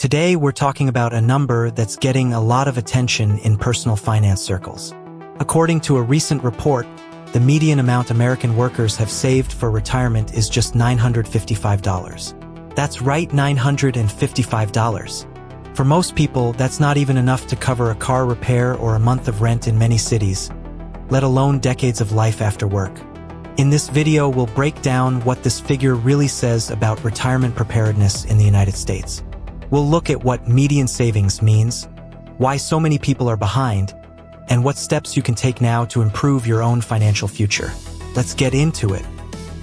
Today, we're talking about a number that's getting a lot of attention in personal finance circles. According to a recent report, the median amount American workers have saved for retirement is just $955. That's right, $955. For most people, that's not even enough to cover a car repair or a month of rent in many cities, let alone decades of life after work. In this video, we'll break down what this figure really says about retirement preparedness in the United States. We'll look at what median savings means, why so many people are behind, and what steps you can take now to improve your own financial future. Let's get into it.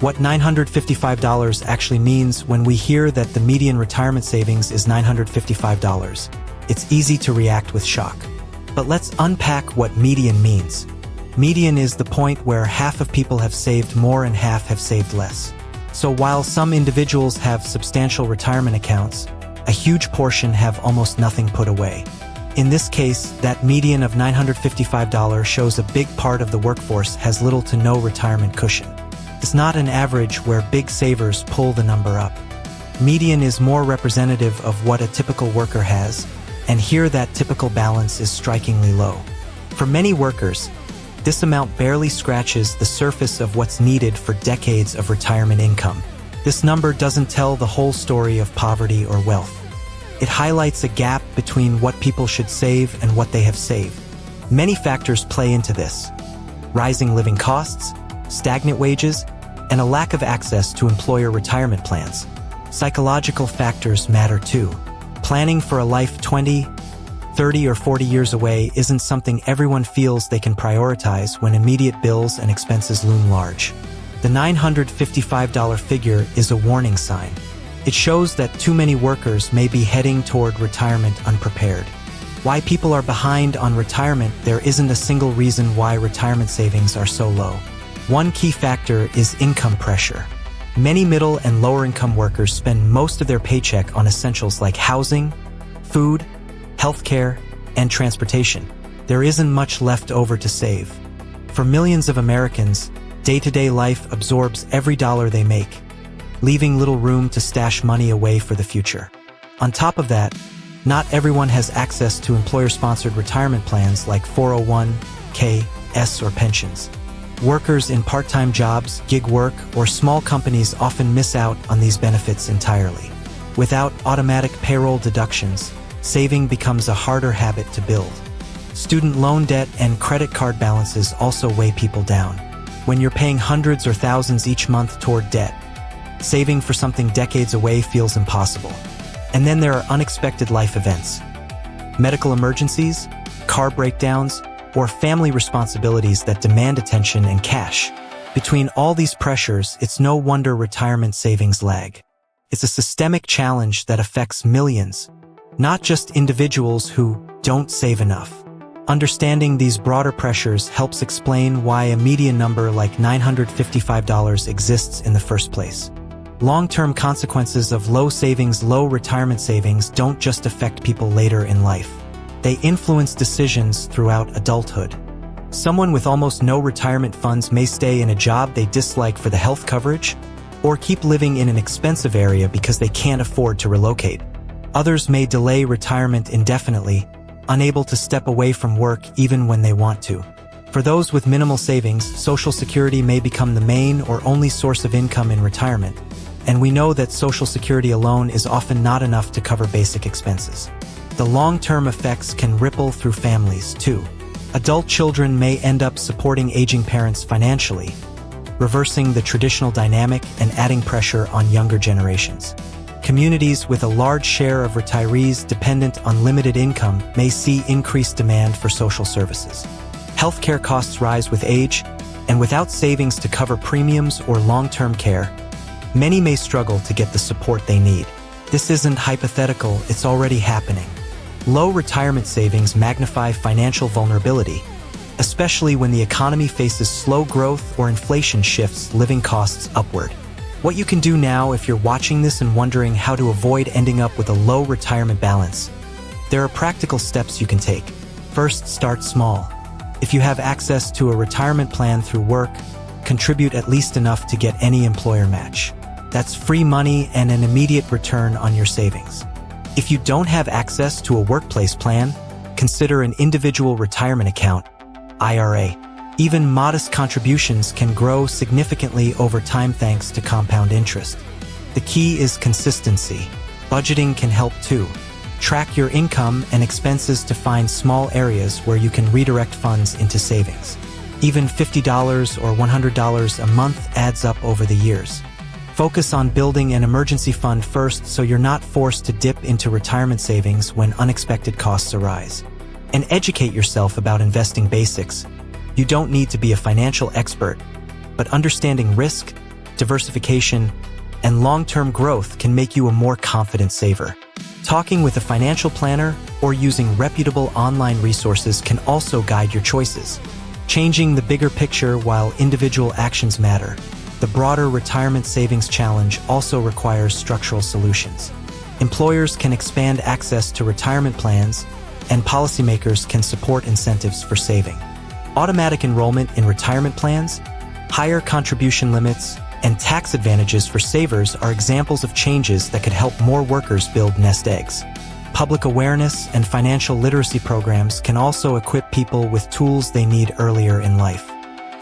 What $955 actually means when we hear that the median retirement savings is $955. It's easy to react with shock. But let's unpack what median means. Median is the point where half of people have saved more and half have saved less. So while some individuals have substantial retirement accounts, a huge portion have almost nothing put away. In this case, that median of $955 shows a big part of the workforce has little to no retirement cushion. It's not an average where big savers pull the number up. Median is more representative of what a typical worker has, and here that typical balance is strikingly low. For many workers, this amount barely scratches the surface of what's needed for decades of retirement income. This number doesn't tell the whole story of poverty or wealth. It highlights a gap between what people should save and what they have saved. Many factors play into this: rising living costs, stagnant wages, and a lack of access to employer retirement plans. Psychological factors matter too. Planning for a life 20, 30, or 40 years away isn't something everyone feels they can prioritize when immediate bills and expenses loom large. The $955 figure is a warning sign. It shows that too many workers may be heading toward retirement unprepared. Why people are behind on retirement: there isn't a single reason why retirement savings are so low. One key factor is income pressure. Many middle and lower income workers spend most of their paycheck on essentials like housing, food, healthcare, and transportation. There isn't much left over to save. For millions of Americans, day-to-day life absorbs every dollar they make, leaving little room to stash money away for the future. On top of that, not everyone has access to employer-sponsored retirement plans like 401(k)s or pensions. Workers in part-time jobs, gig work, or small companies often miss out on these benefits entirely. Without automatic payroll deductions, saving becomes a harder habit to build. Student loan debt and credit card balances also weigh people down. When you're paying hundreds or thousands each month toward debt, saving for something decades away feels impossible. And then there are unexpected life events. Medical emergencies, car breakdowns, or family responsibilities that demand attention and cash. Between all these pressures, it's no wonder retirement savings lag. It's a systemic challenge that affects millions, not just individuals who don't save enough. Understanding these broader pressures helps explain why a median number like $955 exists in the first place. Long-term consequences of low retirement savings don't just affect people later in life. They influence decisions throughout adulthood. Someone with almost no retirement funds may stay in a job they dislike for the health coverage, or keep living in an expensive area because they can't afford to relocate. Others may delay retirement indefinitely, unable to step away from work even when they want to. For those with minimal savings, Social Security may become the main or only source of income in retirement, and we know that Social Security alone is often not enough to cover basic expenses. The long-term effects can ripple through families, too. Adult children may end up supporting aging parents financially, reversing the traditional dynamic and adding pressure on younger generations. Communities with a large share of retirees dependent on limited income may see increased demand for social services. Healthcare costs rise with age, and without savings to cover premiums or long-term care, many may struggle to get the support they need. This isn't hypothetical, it's already happening. Low retirement savings magnify financial vulnerability, especially when the economy faces slow growth or inflation shifts living costs upward. What you can do now if you're watching this and wondering how to avoid ending up with a low retirement balance: there are practical steps you can take. First, start small. If you have access to a retirement plan through work, contribute at least enough to get any employer match. That's free money and an immediate return on your savings. If you don't have access to a workplace plan, consider an individual retirement account, IRA. Even modest contributions can grow significantly over time thanks to compound interest. The key is consistency. Budgeting can help too. Track your income and expenses to find small areas where you can redirect funds into savings. Even $50 or $100 a month adds up over the years. Focus on building an emergency fund first so you're not forced to dip into retirement savings when unexpected costs arise. And educate yourself about investing basics. You don't need to be a financial expert, but understanding risk, diversification, and long-term growth can make you a more confident saver. Talking with a financial planner or using reputable online resources can also guide your choices. Changing the bigger picture while individual actions matter. The broader retirement savings challenge also requires structural solutions. Employers can expand access to retirement plans, and policymakers can support incentives for saving. Automatic enrollment in retirement plans, higher contribution limits, and tax advantages for savers are examples of changes that could help more workers build nest eggs. Public awareness and financial literacy programs can also equip people with tools they need earlier in life.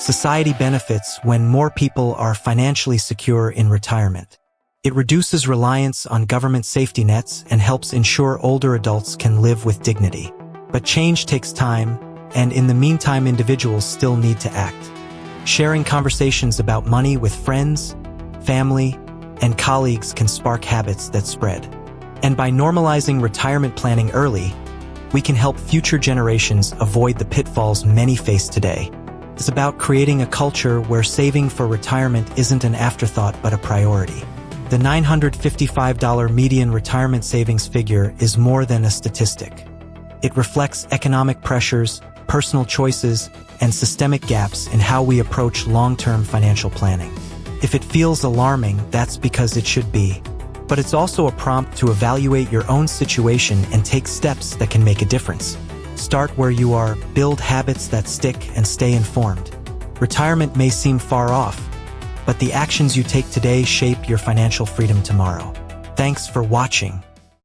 Society benefits when more people are financially secure in retirement. It reduces reliance on government safety nets and helps ensure older adults can live with dignity. But change takes time, and in the meantime, individuals still need to act. Sharing conversations about money with friends, family, and colleagues can spark habits that spread. And by normalizing retirement planning early, we can help future generations avoid the pitfalls many face today. It's about creating a culture where saving for retirement isn't an afterthought but a priority. The $955 median retirement savings figure is more than a statistic. It reflects economic pressures, personal choices, and systemic gaps in how we approach long-term financial planning. If it feels alarming, that's because it should be. But it's also a prompt to evaluate your own situation and take steps that can make a difference. Start where you are, build habits that stick, and stay informed. Retirement may seem far off, but the actions you take today shape your financial freedom tomorrow. Thanks for watching.